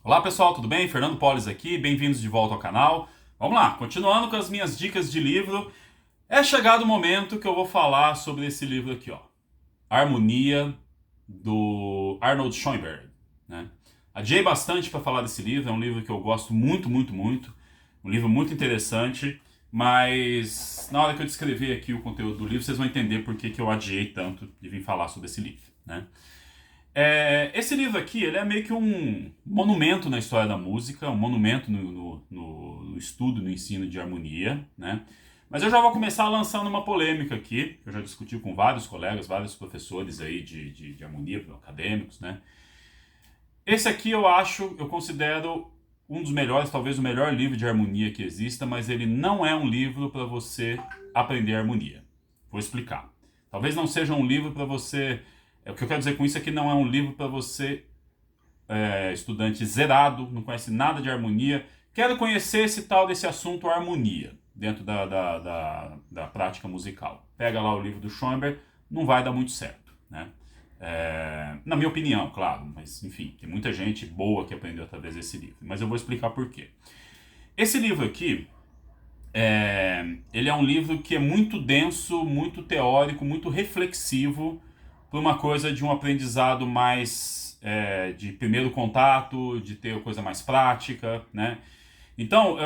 Olá pessoal, tudo bem? Fernando Polis aqui, bem-vindos de volta ao canal. Vamos lá, continuando com as minhas dicas de livro. É chegado o momento que eu vou falar sobre esse livro aqui, ó. Harmonia, do Arnold Schoenberg, né? Adiei bastante para falar desse livro, é um livro que eu gosto muito, muito, muito. Um livro muito interessante, mas na hora que eu descrever aqui o conteúdo do livro, vocês vão entender por que eu adiei tanto de vir falar sobre esse livro, né? Esse livro aqui, ele é meio que um monumento na história da música, um monumento no estudo, no ensino de harmonia, né? Mas eu já vou começar lançando uma polêmica aqui, que eu já discuti com vários colegas, vários professores aí de harmonia, acadêmicos, né? Esse aqui eu considero um dos melhores, talvez o melhor livro de harmonia que exista, mas ele não é um livro para você aprender harmonia. Vou explicar. Talvez não seja um livro para você. O que eu quero dizer com isso é que não é um livro para você, estudante zerado, não conhece nada de harmonia. Quero conhecer esse tal desse assunto harmonia dentro da prática musical. Pega lá o livro do Schoenberg, não vai dar muito certo, né? Na minha opinião, claro, mas enfim, tem muita gente boa que aprendeu através desse livro. Mas eu vou explicar por quê. Esse livro aqui, ele é um livro que é muito denso, muito teórico, muito reflexivo, por uma coisa de um aprendizado mais de primeiro contato, de ter coisa mais prática, né? Então,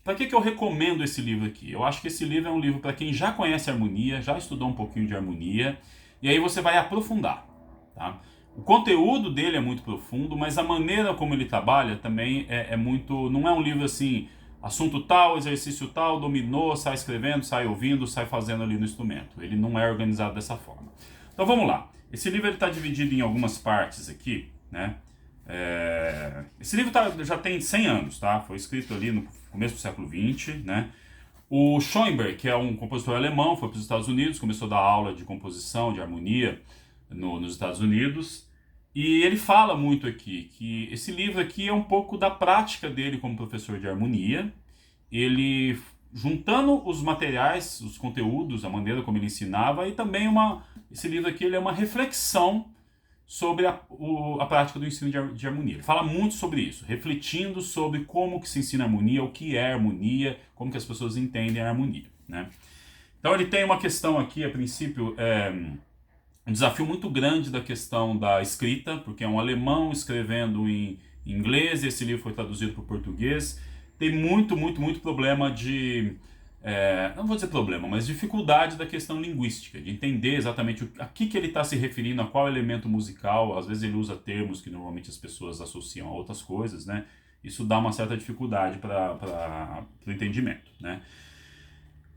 para que eu recomendo esse livro aqui? Eu acho que esse livro é um livro para quem já conhece harmonia, já estudou um pouquinho de harmonia, e aí você vai aprofundar, tá? O conteúdo dele é muito profundo, mas a maneira como ele trabalha também é muito. Não é um livro assim, assunto tal, exercício tal, dominou, sai escrevendo, sai ouvindo, sai fazendo ali no instrumento. Ele não é organizado dessa forma. Então vamos lá. Esse livro está dividido em algumas partes aqui, né? Esse livro já tem 100 anos, tá? Foi escrito ali no começo do século XX, né? O Schoenberg, que é um compositor alemão, foi para os Estados Unidos, começou a dar aula de composição, de harmonia nos Estados Unidos. E ele fala muito aqui que esse livro aqui é um pouco da prática dele como professor de harmonia. Ele juntando os materiais, os conteúdos, a maneira como ele ensinava, e também esse livro aqui ele é uma reflexão sobre a prática do ensino de harmonia. Ele fala muito sobre isso, refletindo sobre como que se ensina harmonia, o que é harmonia, como que as pessoas entendem a harmonia, né? Então ele tem uma questão aqui, a princípio, um desafio muito grande da questão da escrita, porque é um alemão escrevendo em inglês, e esse livro foi traduzido para o português. Tem muito, muito, muito problema não vou dizer problema, mas dificuldade da questão linguística, de entender exatamente a que ele está se referindo, a qual elemento musical. Às vezes ele usa termos que normalmente as pessoas associam a outras coisas, né? Isso dá uma certa dificuldade para o entendimento, né?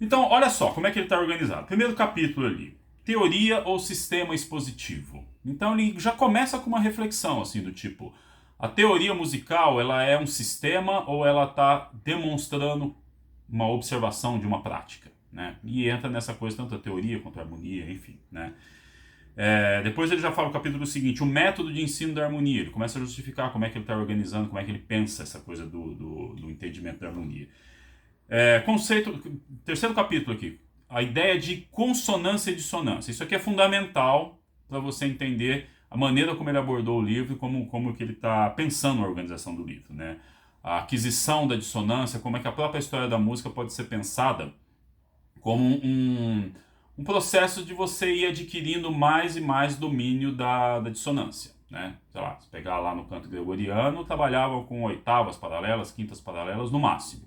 Então, olha só como é que ele está organizado. Primeiro capítulo ali, teoria ou sistema expositivo. Então ele já começa com uma reflexão assim do tipo, a teoria musical ela é um sistema ou ela está demonstrando uma observação de uma prática, né? E entra nessa coisa tanto a teoria quanto a harmonia, enfim, né? Depois ele já fala o capítulo seguinte, o método de ensino da harmonia. Ele começa a justificar como é que ele está organizando, como é que ele pensa essa coisa do entendimento da harmonia. Conceito, terceiro capítulo aqui, a ideia de consonância e dissonância. Isso aqui é fundamental para você entender a maneira como ele abordou o livro e como que ele está pensando na organização do livro, né? A aquisição da dissonância, como é que a própria história da música pode ser pensada como um processo de você ir adquirindo mais e mais domínio da dissonância, né? Sei lá, se pegar lá no canto gregoriano, trabalhavam com oitavas paralelas, quintas paralelas no máximo.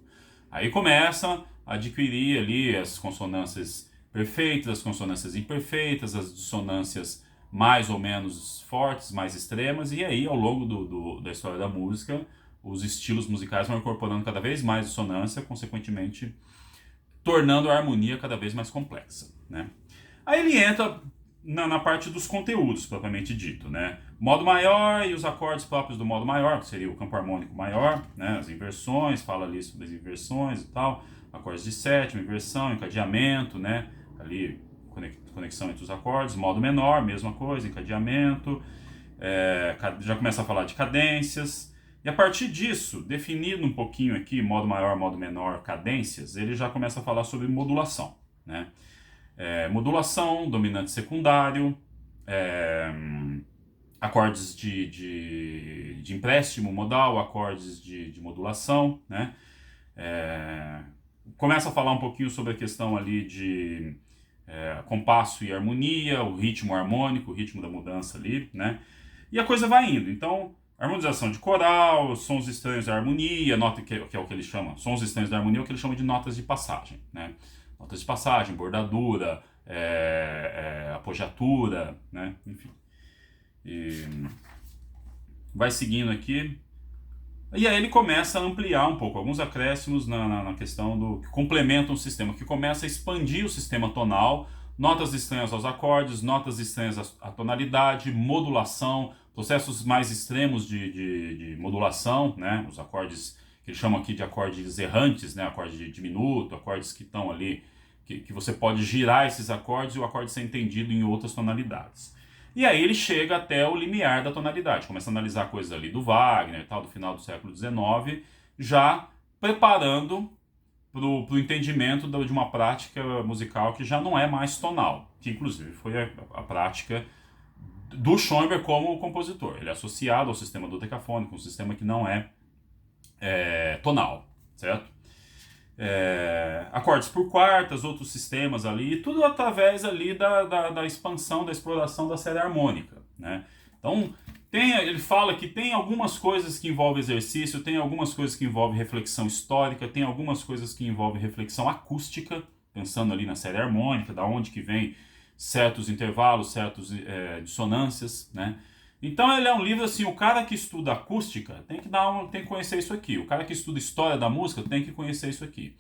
Aí começa a adquirir ali as consonâncias perfeitas, as consonâncias imperfeitas, as dissonâncias mais ou menos fortes, mais extremas, e aí ao longo da história da música, os estilos musicais vão incorporando cada vez mais dissonância, consequentemente tornando a harmonia cada vez mais complexa, né? Aí ele entra na parte dos conteúdos, propriamente dito, né? Modo maior e os acordes próprios do modo maior, que seria o campo harmônico maior, né? As inversões, fala ali sobre as inversões e tal, acordes de sétima, inversão, encadeamento, né? Ali, conexão entre os acordes, modo menor, mesma coisa, encadeamento, já começa a falar de cadências, e a partir disso, definindo um pouquinho aqui, modo maior, modo menor, cadências, ele já começa a falar sobre modulação, né? Modulação, dominante secundário, acordes de empréstimo modal, acordes de modulação, né? Começa a falar um pouquinho sobre a questão ali de compasso e harmonia, o ritmo harmônico, o ritmo da mudança ali, né? E a coisa vai indo. Então, harmonização de coral, sons estranhos da harmonia, nota que é o que eles chamam, sons estranhos da harmonia é o que eles chamam de notas de passagem, né? Notas de passagem, bordadura, apogiatura, né? Enfim. E vai seguindo aqui. E aí ele começa a ampliar um pouco, alguns acréscimos na questão do que complementam o sistema, que começa a expandir o sistema tonal, notas estranhas aos acordes, notas estranhas à tonalidade, modulação, processos mais extremos de modulação, né? Os acordes que eles chamam aqui de acordes errantes, né? Acorde de diminuto, acordes que estão ali, que você pode girar esses acordes e o acorde ser entendido em outras tonalidades. E aí ele chega até o limiar da tonalidade, começa a analisar coisas ali do Wagner, tal, do final do século XIX, já preparando para o entendimento de uma prática musical que já não é mais tonal, que inclusive foi a prática do Schoenberg como compositor. Ele é associado ao sistema dodecafônico, um sistema que não é tonal, certo? Acordes por quartas, outros sistemas ali, tudo através ali da expansão, da exploração da série harmônica, né? Então, ele fala que tem algumas coisas que envolvem exercício, tem algumas coisas que envolvem reflexão histórica, tem algumas coisas que envolvem reflexão acústica, pensando ali na série harmônica, da onde que vem certos intervalos, certas dissonâncias, né? Então ele é um livro assim, o cara que estuda acústica tem que conhecer isso aqui. O cara que estuda história da música tem que conhecer isso aqui.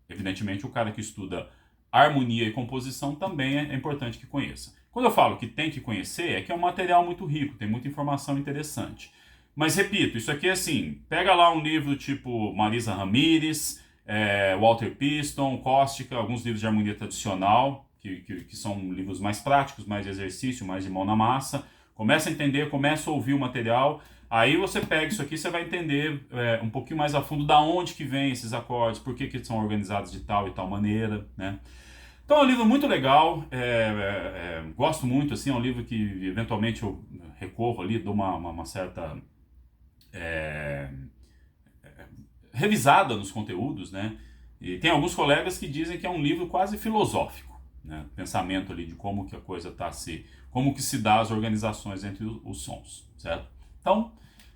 Evidentemente, o cara que estuda harmonia e composição também é importante que conheça. Quando eu falo que tem que conhecer, é que é um material muito rico, tem muita informação interessante. Mas repito, isso aqui é assim, pega lá um livro tipo Marisa Ramírez, Walter Piston, Cóstica, alguns livros de harmonia tradicional, que são livros mais práticos, mais de exercício, mais de mão na massa. Começa a entender, começa a ouvir o material, aí você pega isso aqui, você vai entender um pouquinho mais a fundo da onde que vem esses acordes, por que são organizados de tal e tal maneira, né? Então é um livro muito legal, gosto muito, assim, é um livro que eventualmente eu recorro ali, dou uma certa revisada nos conteúdos, né? E tem alguns colegas que dizem que é um livro quase filosófico, né? Pensamento ali de como que a coisa está como que se dá as organizações entre os sons, certo? Então,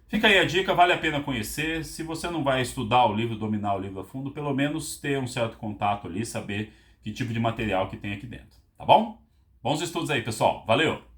fica aí a dica, vale a pena conhecer. Se você não vai estudar o livro, dominar o livro a fundo, pelo menos ter um certo contato ali, saber que tipo de material que tem aqui dentro, tá bom? Bons estudos aí, pessoal. Valeu!